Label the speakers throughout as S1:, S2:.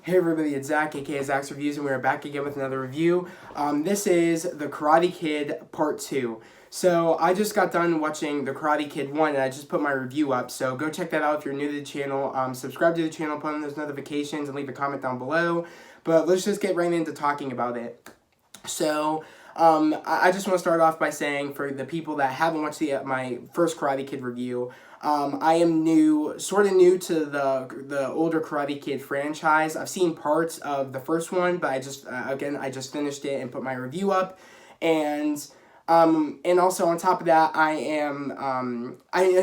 S1: Hey everybody, it's Zach, aka Zach's Reviews, and we're back again with another review. This is The Karate Kid Part 2. So, I just got done watching The Karate Kid 1, and I just put my review up, so go check that out if you're new to the channel. Subscribe to the channel, put on those notifications, and leave a comment down below. But let's just get right into talking about it. So, I just want to start off by saying, for the people that haven't watched my first Karate Kid review, I am sort of new to the older Karate Kid franchise. I've seen parts of the first one, but I just finished it and put my review up, and also on top of that, I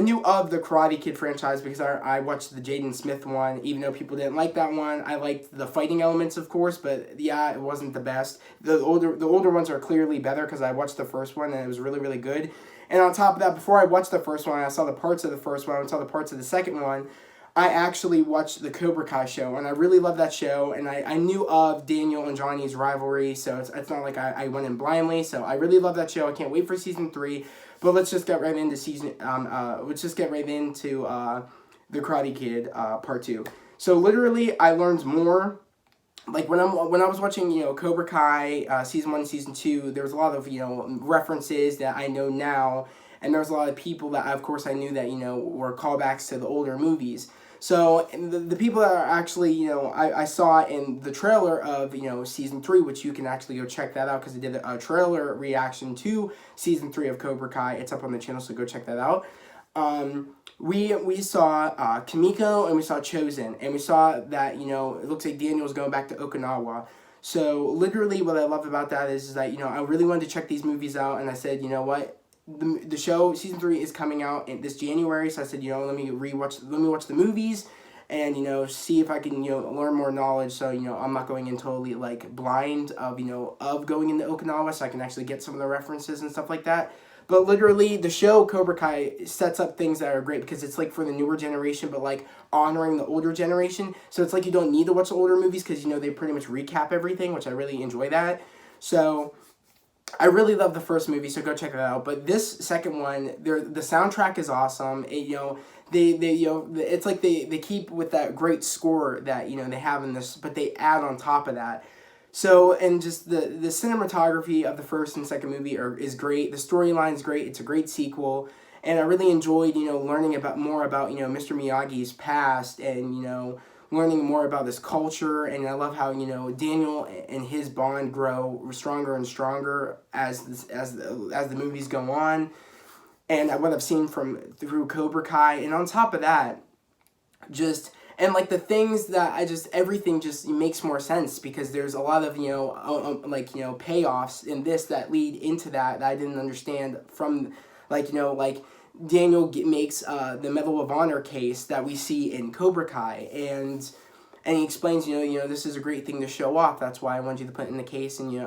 S1: knew of the Karate Kid franchise because I watched the Jaden Smith one, even though people didn't like that one. I liked the fighting elements, of course, but yeah, it wasn't the best. The older ones are clearly better because I watched the first one and it was really, really good. And on top of that, before I watched the first one, I saw the parts of the first one, I saw the parts of the second one, I actually watched the Cobra Kai show, and I really loved that show, and I knew of Daniel and Johnny's rivalry, so it's not like I went in blindly, so I really love that show. I can't wait for season 3, but let's just get right into The Karate Kid Part 2. So literally, I learned more. Like when I was watching, Cobra Kai season 1 and season 2, there was a lot of, references that I know now, and there was a lot of people that of course I knew that, were callbacks to the older movies. So the people that are actually, I saw in the trailer of, season 3, which you can actually go check that out because I did a trailer reaction to season 3 of Cobra Kai. It's up on the channel, so go check that out. We saw Kimiko and we saw Chosen, and we saw that, it looks like Daniel's going back to Okinawa. So literally what I love about that is that, I really wanted to check these movies out, and I said, you know what, the show, season 3 is coming out in this January, so I said, let me watch the movies, and, see if I can, learn more knowledge, so, I'm not going in totally, like, blind of, of going into Okinawa, so I can actually get some of the references and stuff like that. But literally, the show Cobra Kai sets up things that are great because it's like for the newer generation, but like honoring the older generation. So it's like you don't need to watch the older movies because, they pretty much recap everything, which I really enjoy that. So I really love the first movie, so go check that out. But this second one, the soundtrack is awesome. It's like they keep with that great score that, they have in this, but they add on top of that. So, and just the cinematography of the first and second movie is great. The storyline is great. It's a great sequel. And I really enjoyed, learning more about, Mr. Miyagi's past and, learning more about this culture. And I love how, Daniel and his bond grow stronger and stronger as the movies go on. And what I've seen through Cobra Kai. And on top of that, and like the things that everything just makes more sense because there's a lot of, payoffs in this that lead into that I didn't understand from, like Daniel makes the Medal of Honor case that we see in Cobra Kai, and he explains, this is a great thing to show off. That's why I wanted you to put it in the case, and, the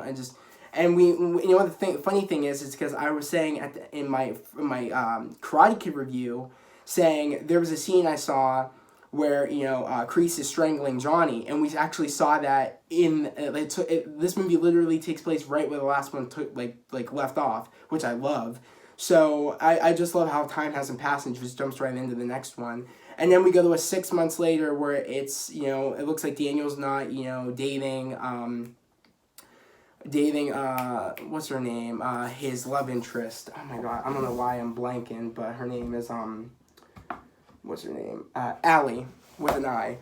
S1: funny thing is because I was saying in my Karate Kid review, saying there was a scene I saw where, Kreese is strangling Johnny, and we actually saw that in, this movie literally takes place right where the last one left off, which I love. So, I just love how time hasn't passed and just jumps right into the next one. And then we go to 6 months later where it's, it looks like Daniel's not, dating, what's her name, his love interest. Oh my god, I don't know why I'm blanking, but her name is, what's her name? Allie, with an I.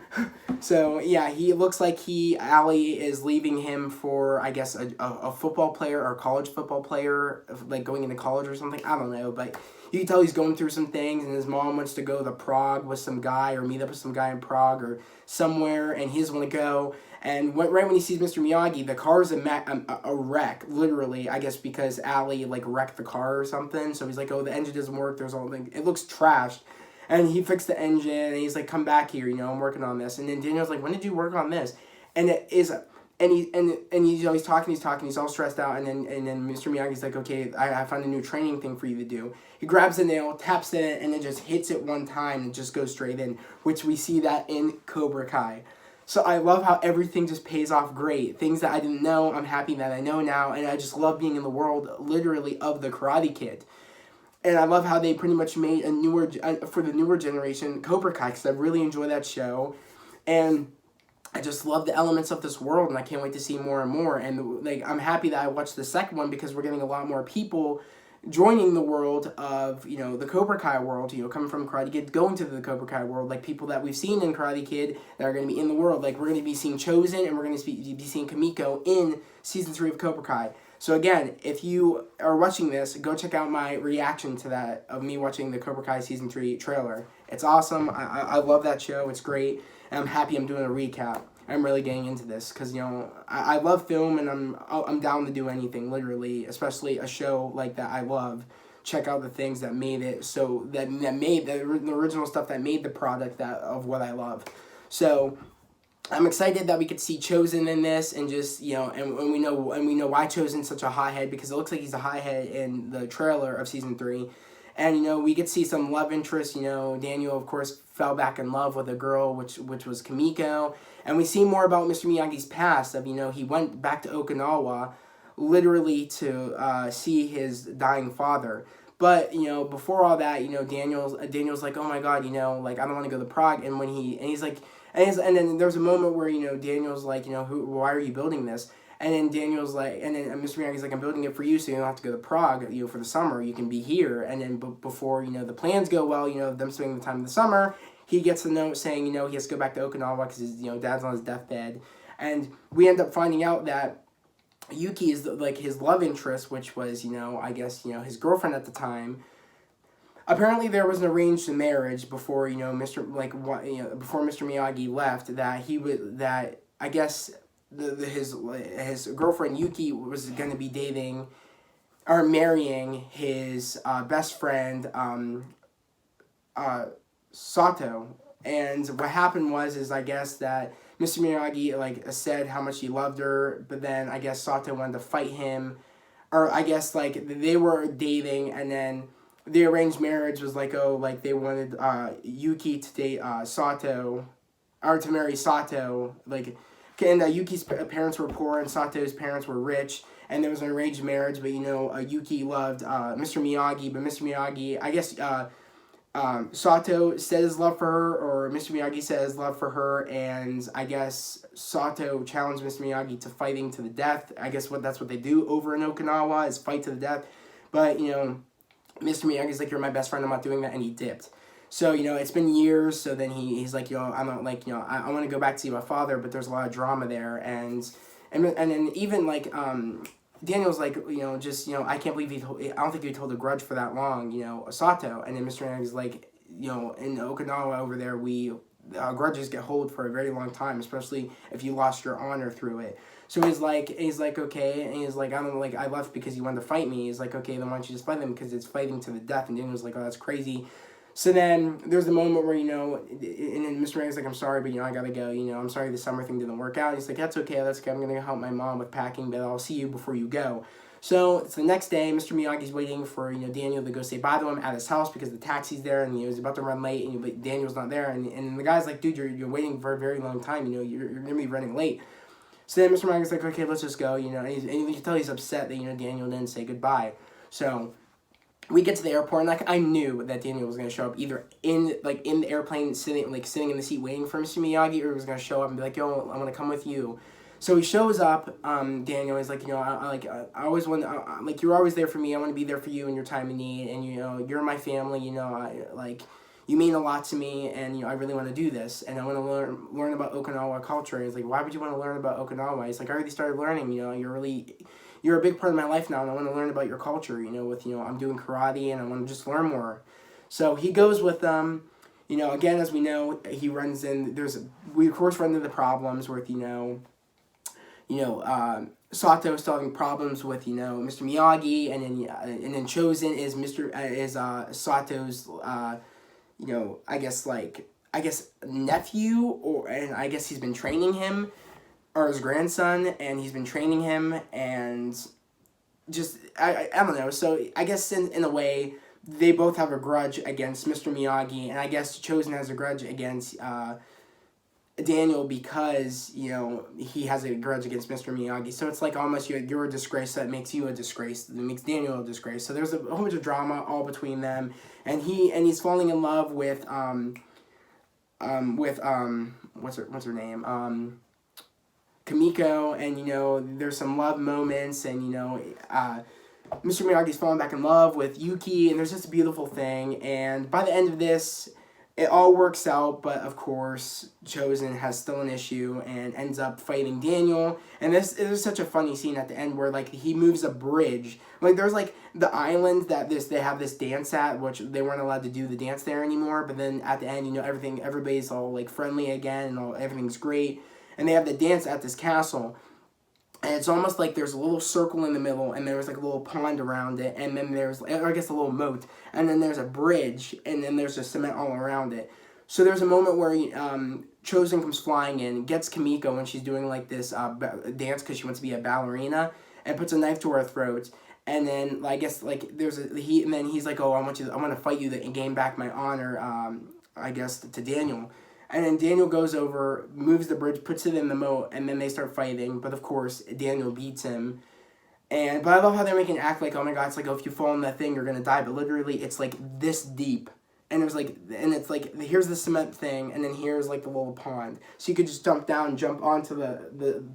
S1: So, yeah, he looks like Allie is leaving him for, I guess, a football player or a college football player, like going into college or something. I don't know, but you can tell he's going through some things, and his mom wants to go to Prague with some guy or meet up with some guy in Prague or somewhere, and he doesn't want to go. And right when he sees Mr. Miyagi, the car's a wreck, literally, I guess because Allie, wrecked the car or something. So he's like, oh, the engine doesn't work, it looks trashed. And he fixed the engine, and he's like, come back here, I'm working on this. And then Daniel's like, when did you work on this? And it is, he's talking, he's all stressed out, and then Mr. Miyagi's like, okay, I found a new training thing for you to do. He grabs the nail, taps it, and then just hits it one time, and just goes straight in, which we see that in Cobra Kai. So I love how everything just pays off great. Things that I didn't know, I'm happy that I know now, and I just love being in the world, literally, of the Karate Kid. And I love how they pretty much made for the newer generation, Cobra Kai, because I really enjoy that show. And I just love the elements of this world, and I can't wait to see more and more. And like, I'm happy that I watched the second one because we're getting a lot more people joining the world of, you know, the Cobra Kai world, you know, coming from Karate Kid, going to the Cobra Kai world, like people that we've seen in Karate Kid that are going to be in the world. Like, we're going to be seeing Chosen, and we're going to be seeing Kamiko in season 3 of Cobra Kai. So again, if you are watching this, go check out my reaction to that, of me watching the Cobra Kai season 3 trailer. It's awesome. I love that show. It's great. And I'm happy I'm doing a recap. I'm really getting into this because, you know, I love film, and I'm down to do anything, literally, especially a show like that I love. Check out the things that made it, so that made the original stuff that made the product that of what I love. So I'm excited that we could see Chosen in this, and just, you know, and we know why Chosen's such a hothead, because it looks like he's a hothead in the trailer of season 3. And, you know, we could see some love interest. You know, Daniel, of course, fell back in love with a girl, which was Kamiko. And we see more about Mr. Miyagi's past, of, you know, he went back to Okinawa literally to see his dying father. But, you know, before all that, you know, Daniel's like, oh my God, you know, like, I don't want to go to Prague. And he's like, and then there's a moment where, you know, Daniel's like, you know, why are you building this? And then Daniel's like, and then Mr. Miyagi's like, I'm building it for you, so you don't have to go to Prague, you know, for the summer. You can be here. And then before, you know, the plans go well, you know, them spending the time in the summer, he gets a note saying, you know, he has to go back to Okinawa because his, you know, dad's on his deathbed. And we end up finding out that Yuki is like his love interest, which was, you know, I guess, you know, his girlfriend at the time. Apparently, there was an arranged marriage before, you know, before Mr. Miyagi left. That I guess his girlfriend Yuki was going to be dating or marrying his best friend Sato. And what happened was I guess that Mr. Miyagi like said how much he loved her, but then I guess Sato wanted to fight him, or I guess like they were dating, and then the arranged marriage was like, oh, like they wanted Yuki to date Sato, or to marry Sato, like. And Yuki's parents were poor, and Sato's parents were rich, and there was an arranged marriage. But, you know, Yuki loved Mr. Miyagi, but Mr. Miyagi, I guess Sato said his love for her, or Mr. Miyagi said his love for her, and I guess Sato challenged Mr. Miyagi to fighting to the death. I guess that's what they do over in Okinawa, is fight to the death. But, you know, Mr. Miyagi's like, you're my best friend, I'm not doing that, and he dipped. So, you know, it's been years, so then he's like, I'm not, like, you know, I want to go back to see my father, but there's a lot of drama there, and then even, like, Daniel's like, you know, just, you know, I can't believe I don't think he told a grudge for that long, you know, Sato, and then Mr. Miyagi's like, you know, in Okinawa over there, grudges get hold for a very long time, especially if you lost your honor through it. So he's like, okay, and he's like, I left because you wanted to fight me. He's like, okay, then why don't you just fight them, because it's fighting to the death, and Daniel's like, oh, that's crazy. So then there's the moment where, you know, and then Mr. Rang's like, I'm sorry, but, you know, I gotta go. You know, I'm sorry the summer thing didn't work out. He's like, that's okay. I'm gonna help my mom with packing, but I'll see you before you go. So it's the next day. Mr. Miyagi's waiting for, you know, Daniel to go say bye to him at his house because the taxi's there, and, you know, he's about to run late, and but Daniel's not there. And the guy's like, dude, you're waiting for a very long time. You know, you're gonna be running late. So then Mr. Miyagi's like, okay, let's just go. You know, and you can tell he's upset that, you know, Daniel didn't say goodbye. So we get to the airport, and like I knew that Daniel was gonna show up either in the airplane, sitting in the seat waiting for Mr. Miyagi, or he was gonna show up and be like, yo, I'm gonna come with you. So he shows up. Daniel is like, you know, I always want, like, you're always there for me. I want to be there for you in your time of need, and, you know, you're my family. You know, you mean a lot to me, and, you know, I really want to do this, and I want to learn about Okinawa culture. And he's like, why would you want to learn about Okinawa? He's like, I already started learning. You know, you're a big part of my life now, and I want to learn about your culture, you know, I'm doing karate, and I want to just learn more. So he goes with them, you know, again, as we know, he runs in, we of course run into the problems with, Sato still having problems with, you know, Mr. Miyagi, and then Chosen is Sato's, you know, I guess nephew, and I guess he's been training him, or his grandson, and he's been training him, and just, I don't know, so I guess in a way, they both have a grudge against Mr. Miyagi, and I guess Chosen has a grudge against Daniel because, you know, he has a grudge against Mr. Miyagi, so it's like almost you're a disgrace, so that makes you a disgrace, that makes Daniel a disgrace, so there's a whole bunch of drama all between them, and he's falling in love with what's her name, Kimiko, and there's some love moments, and Mr. Miyagi's falling back in love with Yuki, and there's just a beautiful thing. And by the end of this, it all works out, but of course, Chosen has still an issue and ends up fighting Daniel. And this is such a funny scene at the end where like he moves a bridge. Like there's like the island that they have this dance at, which they weren't allowed to do the dance there anymore. But then at the end, everybody's all like friendly again, and everything's great. And they have the dance at this castle. And it's almost like there's a little circle in the middle, and there's like a little pond around it, and then there's, or I guess a little moat, and then there's a bridge, and then there's just cement all around it. So there's a moment where Chosen comes flying in, gets Kimiko when she's doing like this dance because she wants to be a ballerina, and puts a knife to her throat. And then I guess like and then he's like, oh, I want to fight you and gain back my honor. I guess to Daniel. And then Daniel goes over, moves the bridge, puts it in the moat, and then they start fighting. But of course, Daniel beats him. But I love how they're making it act like, oh my god, it's like, oh, if you fall in that thing, you're gonna die. But literally, it's like this deep. And it's like, here's the cement thing, and then here's like the little pond. So you could just jump down, jump onto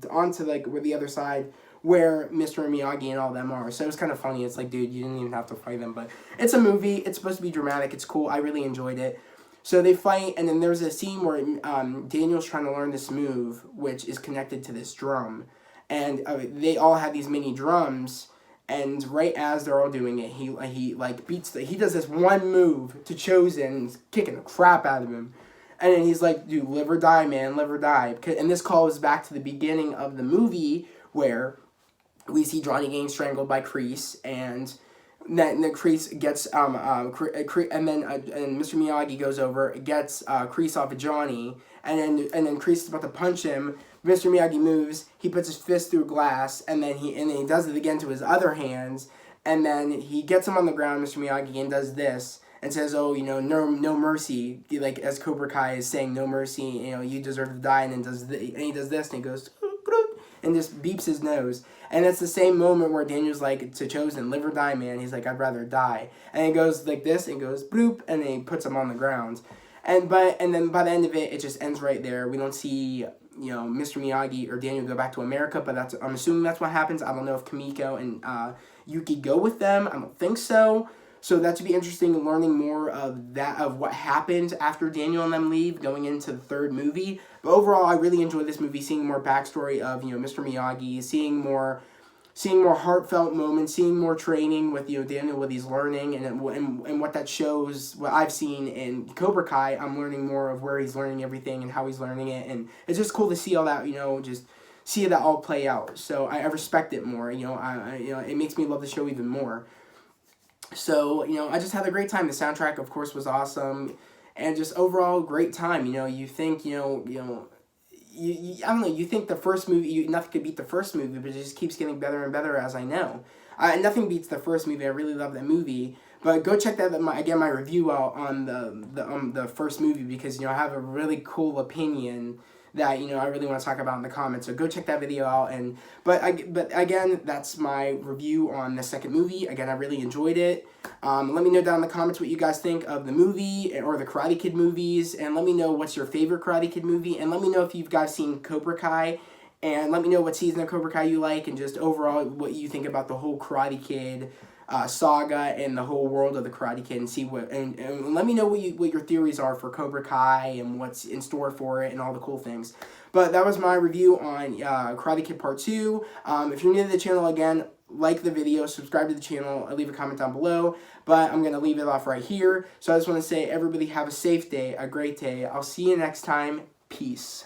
S1: onto like where the other side, where Mr. Miyagi and all them are. So it was kind of funny. It's like, dude, you didn't even have to fight them. But it's a movie. It's supposed to be dramatic. It's cool. I really enjoyed it. So they fight, and then there's a scene where Daniel's trying to learn this move, which is connected to this drum. And they all have these mini drums, and right as they're all doing it, he like he does this one move to Chosen, kicking the crap out of him. And then he's like, dude, live or die, man, live or die. And this calls back to the beginning of the movie, where we see Johnny getting strangled by Kreese, and then Kreese gets and Mr. Miyagi goes over, gets Kreese off of Johnny, and then Kreese is about to punch him. Mr. Miyagi moves, he puts his fist through glass, and then he does it again to his other hands, and then he gets him on the ground, Mr. Miyagi, and does this and says, oh, no mercy, like as Cobra Kai is saying, no mercy, you deserve to die, and then he does this, and he goes and just beeps his nose. And it's the same moment where Daniel's like to Chosen, live or die, man. He's like, I'd rather die. And he goes like this, and goes bloop, and then he puts him on the ground. And then by the end of it, it just ends right there. We don't see Mr. Miyagi or Daniel go back to America, but I'm assuming that's what happens. I don't know if Kimiko and Yuki go with them. I don't think so. So that should be interesting, learning more of what happened after Daniel and them leave, going into the third movie. But overall, I really enjoyed this movie, seeing more backstory of Mr. Miyagi, seeing more heartfelt moments, seeing more training with Daniel, what he's learning, and what that shows. What I've seen in Cobra Kai, I'm learning more of where he's learning everything and how he's learning it, and it's just cool to see all that. Just see that all play out. So I respect it more. It makes me love the show even more. So, I just had a great time. The soundtrack, of course, was awesome. And just overall, great time. You think, I don't know, you think the first movie, nothing could beat the first movie, but it just keeps getting better and better as I know. Nothing beats the first movie. I really love that movie. But go check that, my review out on the first movie, because, I have a really cool opinion that I really want to talk about in the comments. So go check that video out. But again, that's my review on the second movie. Again, I really enjoyed it. Let me know down in the comments what you guys think of the movie or the Karate Kid movies, and let me know what's your favorite Karate Kid movie, and let me know if you guys seen Cobra Kai, and let me know what season of Cobra Kai you like, and just overall what you think about the whole Karate Kid saga and the whole world of the Karate Kid, and see and let me know what your theories are for Cobra Kai and what's in store for it and all the cool things. But that was my review on Karate Kid Part 2. If you're new to the channel, again, like the video, subscribe to the channel, leave a comment down below. But I'm going to leave it off right here. So I just want to say, everybody have a safe day, a great day. I'll see you next time. Peace.